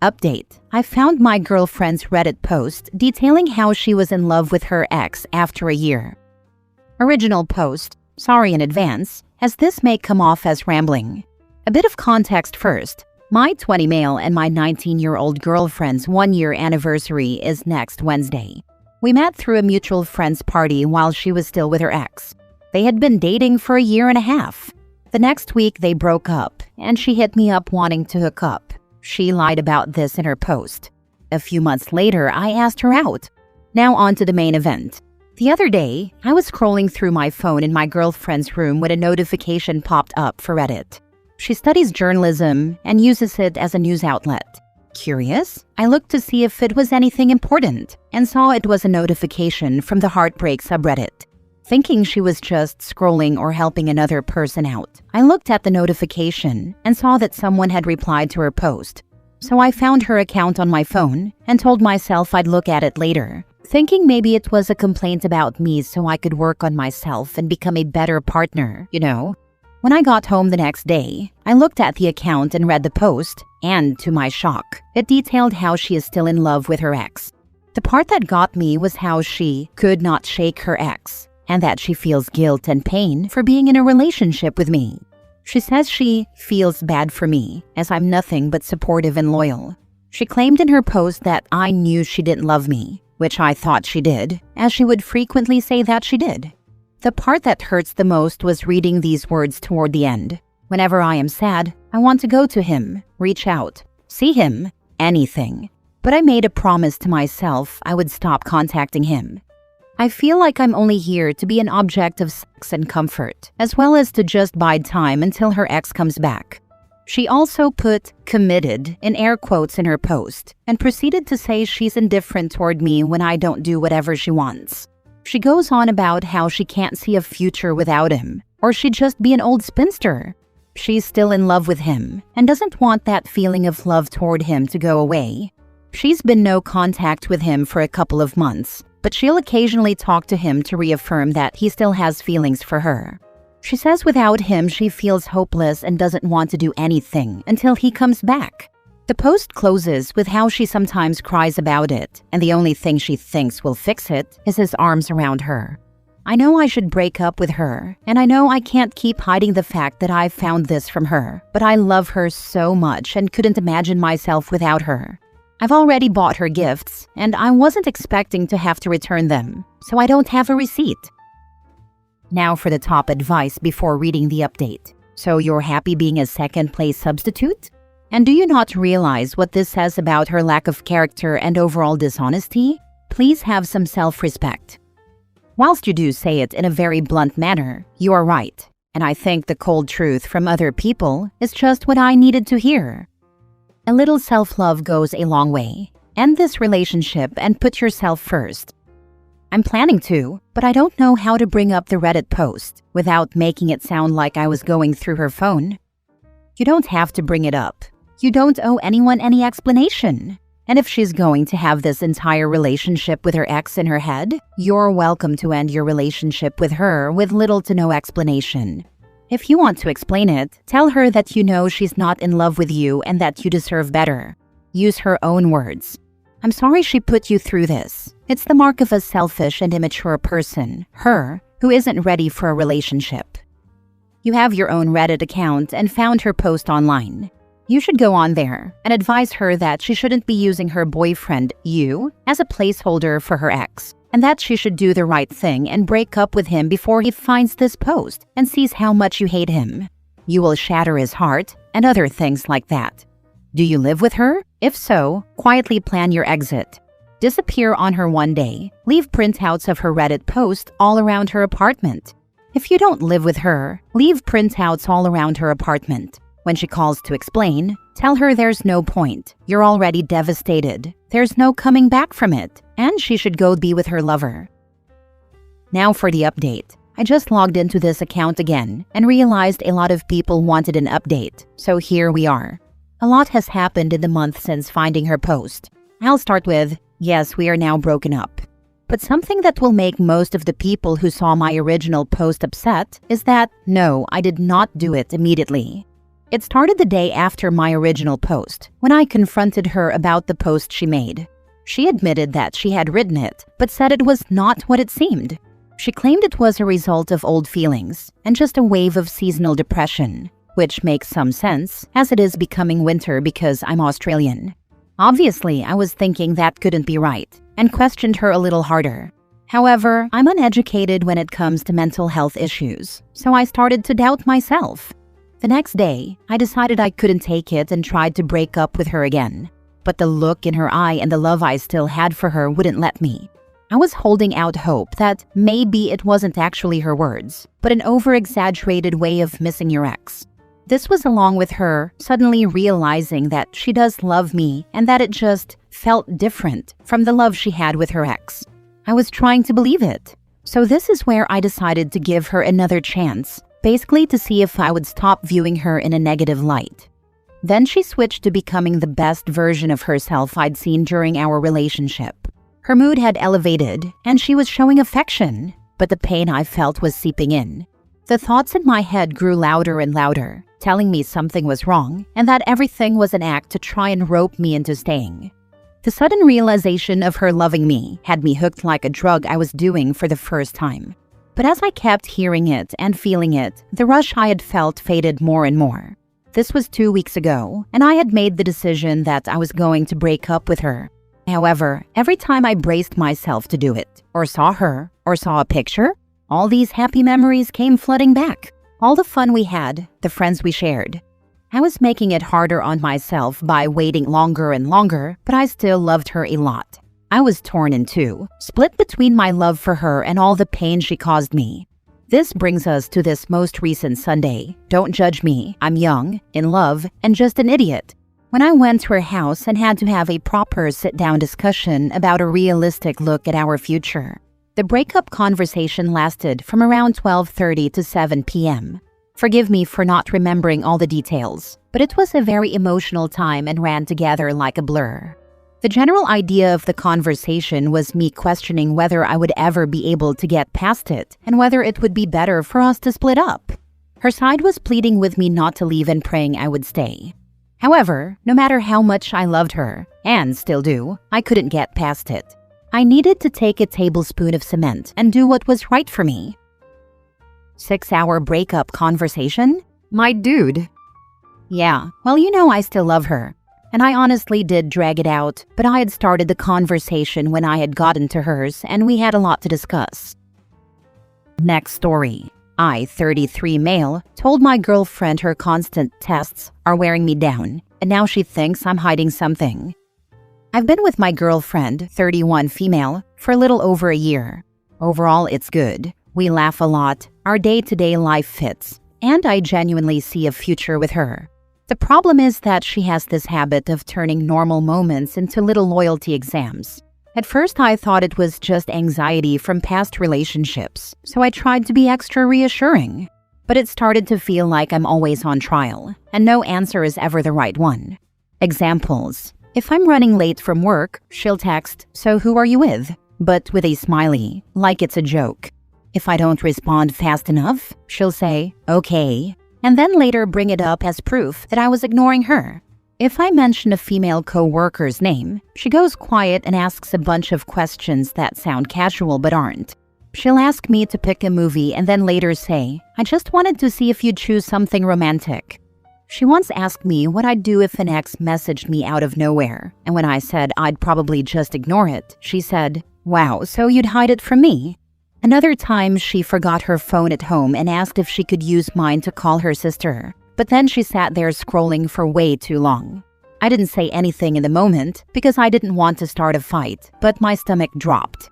Update: I found my girlfriend's Reddit post detailing how she was in love with her ex after a year. Original post: sorry in advance, as this may come off as rambling. A bit of context first. My 20 male and my 19-year-old girlfriend's 1-year anniversary is next Wednesday. We met through a mutual friend's party while she was still with her ex. They had been dating for a year and a half. The next week they broke up, and she hit me up wanting to hook up. She lied about this in her post. A few months later, I asked her out. Now on to the main event. The other day, I was scrolling through my phone in my girlfriend's room when a notification popped up for Reddit. She studies journalism and uses it as a news outlet. Curious, I looked to see if it was anything important and saw it was a notification from the Heartbreak subreddit. Thinking she was just scrolling or helping another person out, I looked at the notification and saw that someone had replied to her post. So I found her account on my phone and told myself I'd look at it later, thinking maybe it was a complaint about me so I could work on myself and become a better partner, you know? When I got home the next day, I looked at the account and read the post, and to my shock, it detailed how she is still in love with her ex. The part that got me was how she could not shake her ex, and that she feels guilt and pain for being in a relationship with me. She says she feels bad for me, as I'm nothing but supportive and loyal. She claimed in her post that I knew she didn't love me, which I thought she did, as she would frequently say that she did. The part that hurts the most was reading these words toward the end. Whenever I am sad, I want to go to him, reach out, see him, anything. But I made a promise to myself I would stop contacting him. I feel like I'm only here to be an object of sex and comfort, as well as to just bide time until her ex comes back. She also put "committed" in air quotes in her post and proceeded to say she's indifferent toward me when I don't do whatever she wants. She goes on about how she can't see a future without him, or she'd just be an old spinster. She's still in love with him and doesn't want that feeling of love toward him to go away. She's been no contact with him for a couple of months, but she'll occasionally talk to him to reaffirm that he still has feelings for her. She says without him she feels hopeless and doesn't want to do anything until he comes back. The post closes with how she sometimes cries about it, and the only thing she thinks will fix it is his arms around her. I know I should break up with her, and I know I can't keep hiding the fact that I found this from her, but I love her so much and couldn't imagine myself without her. I've already bought her gifts, and I wasn't expecting to have to return them, so I don't have a receipt. Now for the top advice before reading the update. So you're happy being a second-place substitute? And do you not realize what this says about her lack of character and overall dishonesty? Please have some self-respect. Whilst you do say it in a very blunt manner, you are right, and I think the cold truth from other people is just what I needed to hear. A little self-love goes a long way. End this relationship and put yourself first. I'm planning to, but I don't know how to bring up the Reddit post without making it sound like I was going through her phone. You don't have to bring it up. You don't owe anyone any explanation. And if she's going to have this entire relationship with her ex in her head, you're welcome to end your relationship with her with little to no explanation. If you want to explain it, tell her that you know she's not in love with you and that you deserve better. Use her own words. I'm sorry she put you through this. It's the mark of a selfish and immature person, her, who isn't ready for a relationship. You have your own Reddit account and found her post online. You should go on there and advise her that she shouldn't be using her boyfriend, you, as a placeholder for her ex, and that she should do the right thing and break up with him before he finds this post and sees how much you hate him. You will shatter his heart and other things like that. Do you live with her? If so, quietly plan your exit. Disappear on her one day. Leave printouts of her Reddit post all around her apartment. If you don't live with her, leave printouts all around her apartment. When she calls to explain, tell her there's no point. You're already devastated. There's no coming back from it, and she should go be with her lover. Now for the update. I just logged into this account again and realized a lot of people wanted an update, so here we are. A lot has happened in the month since finding her post. I'll start with, yes, we are now broken up. But something that will make most of the people who saw my original post upset is that, no, I did not do it immediately. It started the day after my original post, when I confronted her about the post she made. She admitted that she had written it, but said it was not what it seemed. She claimed it was a result of old feelings and just a wave of seasonal depression, which makes some sense, as it is becoming winter because I'm Australian. Obviously, I was thinking that couldn't be right, and questioned her a little harder. However, I'm uneducated when it comes to mental health issues, so I started to doubt myself. The next day, I decided I couldn't take it and tried to break up with her again. But the look in her eye and the love I still had for her wouldn't let me. I was holding out hope that maybe it wasn't actually her words, but an over-exaggerated way of missing your ex. This was along with her suddenly realizing that she does love me and that it just felt different from the love she had with her ex. I was trying to believe it. So this is where I decided to give her another chance, basically to see if I would stop viewing her in a negative light. Then she switched to becoming the best version of herself I'd seen during our relationship. Her mood had elevated, and she was showing affection, but the pain I felt was seeping in. The thoughts in my head grew louder and louder, telling me something was wrong and that everything was an act to try and rope me into staying. The sudden realization of her loving me had me hooked like a drug I was doing for the first time. But as I kept hearing it and feeling it, the rush I had felt faded more and more. This was 2 weeks ago, and I had made the decision that I was going to break up with her. However, every time I braced myself to do it, or saw her, or saw a picture, all these happy memories came flooding back. All the fun we had, the friends we shared. I was making it harder on myself by waiting longer and longer, but I still loved her a lot. I was torn in two, split between my love for her and all the pain she caused me. This brings us to this most recent Sunday. Don't judge me, I'm young, in love, and just an idiot. When I went to her house and had to have a proper sit-down discussion about a realistic look at our future. The breakup conversation lasted from around 12:30 to 7 p.m. Forgive me for not remembering all the details, but it was a very emotional time and ran together like a blur. The general idea of the conversation was me questioning whether I would ever be able to get past it and whether it would be better for us to split up. Her side was pleading with me not to leave and praying I would stay. However, no matter how much I loved her, and still do, I couldn't get past it. I needed to take a tablespoon of cement and do what was right for me. 6-hour breakup conversation? My dude. Yeah, well, I still love her. And I honestly did drag it out, but I had started the conversation when I had gotten to hers, and we had a lot to discuss. Next story. I, 33 male, told my girlfriend her constant tests are wearing me down, and now she thinks I'm hiding something. I've been with my girlfriend, 31 female, for a little over a year. Overall, it's good. We laugh a lot, our day-to-day life fits, and I genuinely see a future with her. The problem is that she has this habit of turning normal moments into little loyalty exams. At first, I thought it was just anxiety from past relationships, so I tried to be extra reassuring. But it started to feel like I'm always on trial, and no answer is ever the right one. Examples. If I'm running late from work, she'll text, "So who are you with?" but with a smiley, like it's a joke. If I don't respond fast enough, she'll say, "Okay," and then later bring it up as proof that I was ignoring her. If I mention a female co-worker's name, she goes quiet and asks a bunch of questions that sound casual but aren't. She'll ask me to pick a movie and then later say, "I just wanted to see if you'd choose something romantic." She once asked me what I'd do if an ex messaged me out of nowhere, and when I said I'd probably just ignore it, she said, "Wow, so you'd hide it from me?" Another time, she forgot her phone at home and asked if she could use mine to call her sister. But then she sat there scrolling for way too long. I didn't say anything in the moment because I didn't want to start a fight, but my stomach dropped.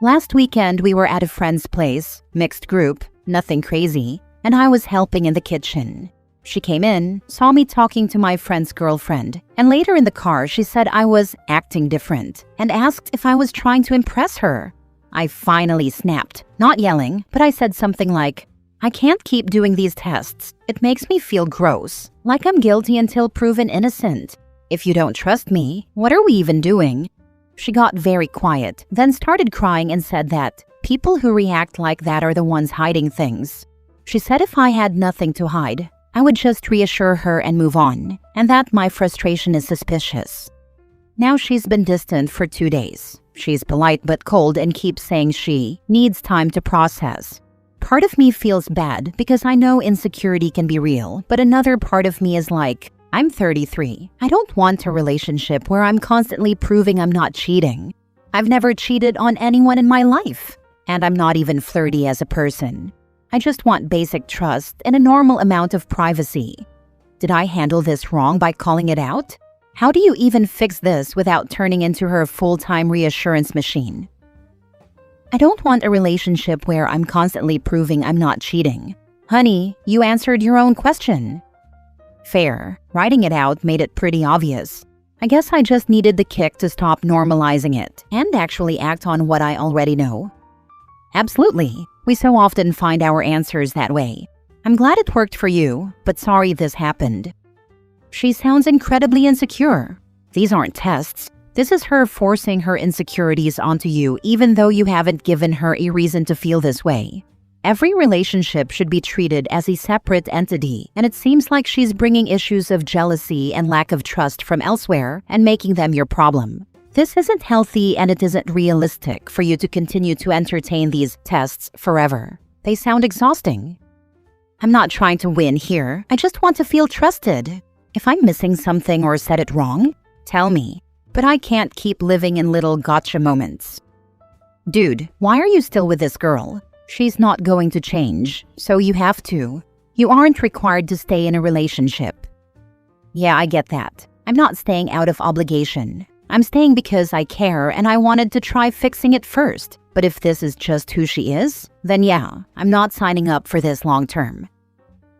Last weekend, we were at a friend's place, mixed group, nothing crazy, and I was helping in the kitchen. She came in, saw me talking to my friend's girlfriend, and later in the car, she said I was acting different and asked if I was trying to impress her. I finally snapped, not yelling, but I said something like, "I can't keep doing these tests. It makes me feel gross, like I'm guilty until proven innocent. If you don't trust me, what are we even doing?" She got very quiet, then started crying and said that people who react like that are the ones hiding things. She said if I had nothing to hide, I would just reassure her and move on, and that my frustration is suspicious. Now she's been distant for 2 days. She's polite but cold and keeps saying she needs time to process. Part of me feels bad because I know insecurity can be real, but another part of me is like, I'm 33. I don't want a relationship where I'm constantly proving I'm not cheating. I've never cheated on anyone in my life, and I'm not even flirty as a person. I just want basic trust and a normal amount of privacy. Did I handle this wrong by calling it out? How do you even fix this without turning into her full-time reassurance machine? I don't want a relationship where I'm constantly proving I'm not cheating. Honey, you answered your own question. Fair. Writing it out made it pretty obvious. I guess I just needed the kick to stop normalizing it and actually act on what I already know. Absolutely. We so often find our answers that way. I'm glad it worked for you, but sorry this happened. She sounds incredibly insecure. These aren't tests. This is her forcing her insecurities onto you even though you haven't given her a reason to feel this way. Every relationship should be treated as a separate entity, and it seems like she's bringing issues of jealousy and lack of trust from elsewhere and making them your problem. This isn't healthy and it isn't realistic for you to continue to entertain these tests forever. They sound exhausting. I'm not trying to win here. I just want to feel trusted. If I'm missing something or said it wrong, tell me. But I can't keep living in little gotcha moments. Dude, why are you still with this girl? She's not going to change, so you have to. You aren't required to stay in a relationship. Yeah, I get that. I'm not staying out of obligation. I'm staying because I care and I wanted to try fixing it first. But if this is just who she is, then yeah, I'm not signing up for this long term.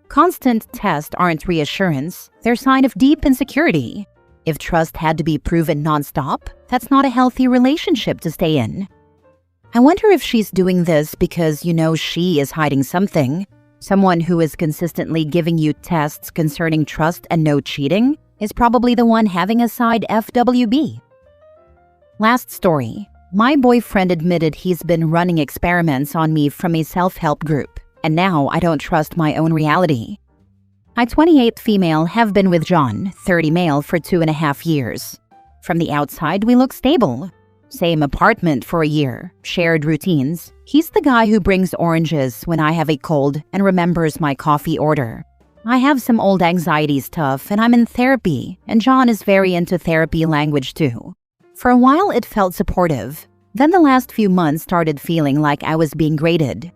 Constant tests aren't reassurance, they're a sign of deep insecurity. If trust had to be proven nonstop, that's not a healthy relationship to stay in. I wonder if she's doing this because you know she is hiding something. Someone who is consistently giving you tests concerning trust and no cheating is probably the one having a side FWB. Last story. My boyfriend admitted he's been running experiments on me from a self-help group, and now I don't trust my own reality. I, 28 female, have been with John, 30 male, for 2.5 years. From the outside, we look stable. Same apartment for a year, shared routines. He's the guy who brings oranges when I have a cold and remembers my coffee order. I have some old anxiety stuff and I'm in therapy, and John is very into therapy language too. For a while it felt supportive. Then the last few months started feeling like I was being graded.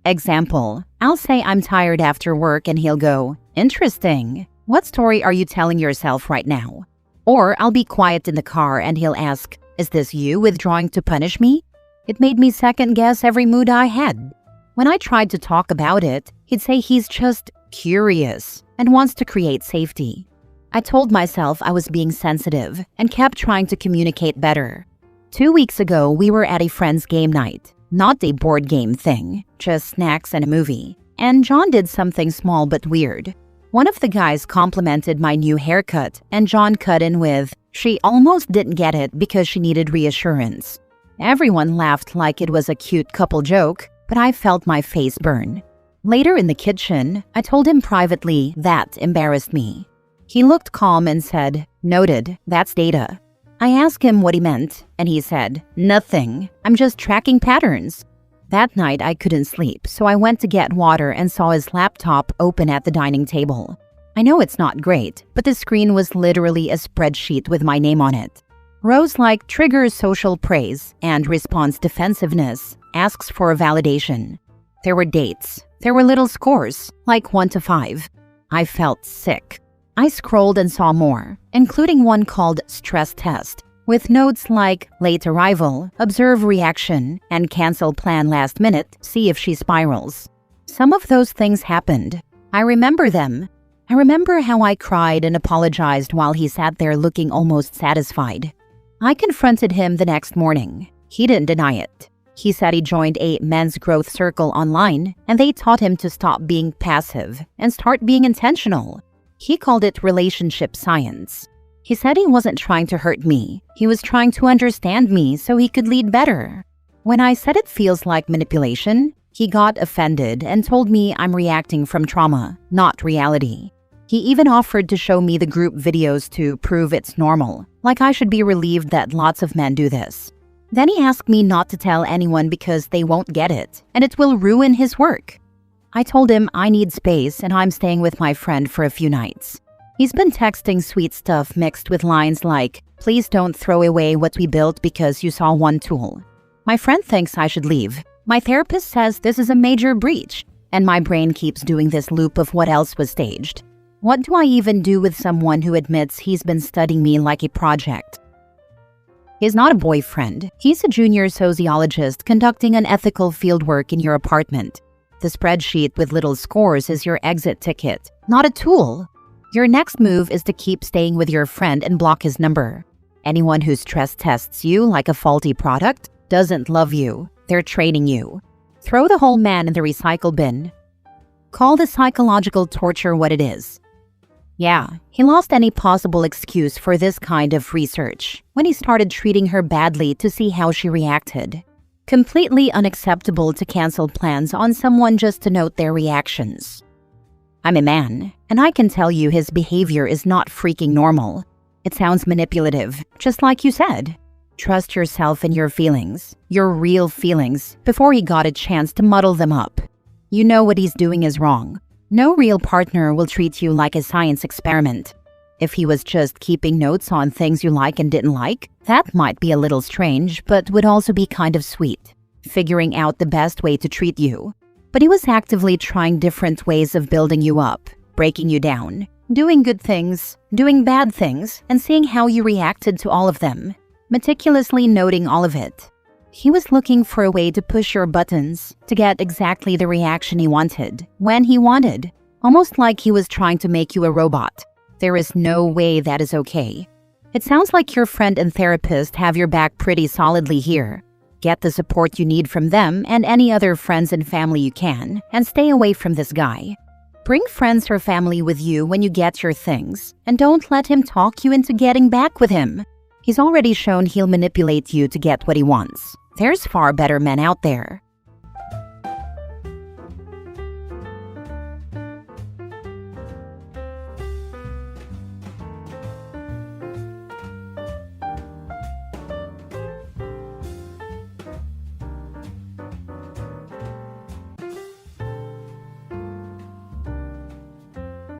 Example, I'll say I'm tired after work and he'll go, "Interesting. What story are you telling yourself right now?" Or I'll be quiet in the car and he'll ask, "Is this you withdrawing to punish me?" It made me second guess every mood I had. When I tried to talk about it, he'd say he's just curious and wants to create safety. I told myself I was being sensitive and kept trying to communicate better. 2 weeks ago, we were at a friend's game night. Not a board game thing, just snacks and a movie. And John did something small but weird. One of the guys complimented my new haircut, and John cut in with, "She almost didn't get it because she needed reassurance." Everyone laughed like it was a cute couple joke, but I felt my face burn. Later in the kitchen, I told him privately that embarrassed me. He looked calm and said, "Noted, that's data." I asked him what he meant, and he said, "Nothing. I'm just tracking patterns." That night, I couldn't sleep, so I went to get water and saw his laptop open at the dining table. I know it's not great, but the screen was literally a spreadsheet with my name on it. Rows like triggers social praise and response defensiveness, asks for a validation. There were dates. There were little scores, like 1 to 5. I felt sick. I scrolled and saw more, including one called Stress Test, with notes like late arrival, observe reaction, and cancel plan last minute, see if she spirals. Some of those things happened. I remember them. I remember how I cried and apologized while he sat there looking almost satisfied. I confronted him the next morning. He didn't deny it. He said he joined a men's growth circle online, and they taught him to stop being passive and start being intentional. He called it relationship science. He said he wasn't trying to hurt me. He was trying to understand me so he could lead better. When I said it feels like manipulation, He got offended and told me I'm reacting from trauma, not reality. He even offered to show me the group videos to prove it's normal, like I should be relieved that lots of men do this. Then he asked me not to tell anyone because they won't get it, and it will ruin his work. I told him I need space and I'm staying with my friend for a few nights. He's been texting sweet stuff mixed with lines like, "Please don't throw away what we built because you saw one tool." My friend thinks I should leave. My therapist says this is a major breach, and my brain keeps doing this loop of what else was staged. What do I even do with someone who admits he's been studying me like a project? He's not a boyfriend. He's a junior sociologist conducting unethical fieldwork in your apartment. The spreadsheet with little scores is your exit ticket, not a tool. Your next move is to keep staying with your friend and block his number. Anyone who stress tests you like a faulty product doesn't love you. They're training you. Throw the whole man in the recycle bin. Call the psychological torture what it is. Yeah, he lost any possible excuse for this kind of research when he started treating her badly to see how she reacted. Completely unacceptable to cancel plans on someone just to note their reactions. I'm a man, and I can tell you his behavior is not freaking normal. It sounds manipulative, just like you said. Trust yourself and your feelings, your real feelings, before he got a chance to muddle them up. You know what he's doing is wrong. No real partner will treat you like a science experiment. If he was just keeping notes on things you like and didn't like, that might be a little strange, but would also be kind of sweet, figuring out the best way to treat you. But he was actively trying different ways of building you up, breaking you down, doing good things, doing bad things, and seeing how you reacted to all of them, meticulously noting all of it. He was looking for a way to push your buttons to get exactly the reaction he wanted, when he wanted, almost like he was trying to make you a robot. There is no way that is okay. It sounds like your friend and therapist have your back pretty solidly here. Get the support you need from them and any other friends and family you can, and stay away from this guy. Bring friends or family with you when you get your things, and don't let him talk you into getting back with him. He's already shown he'll manipulate you to get what he wants. There's far better men out there.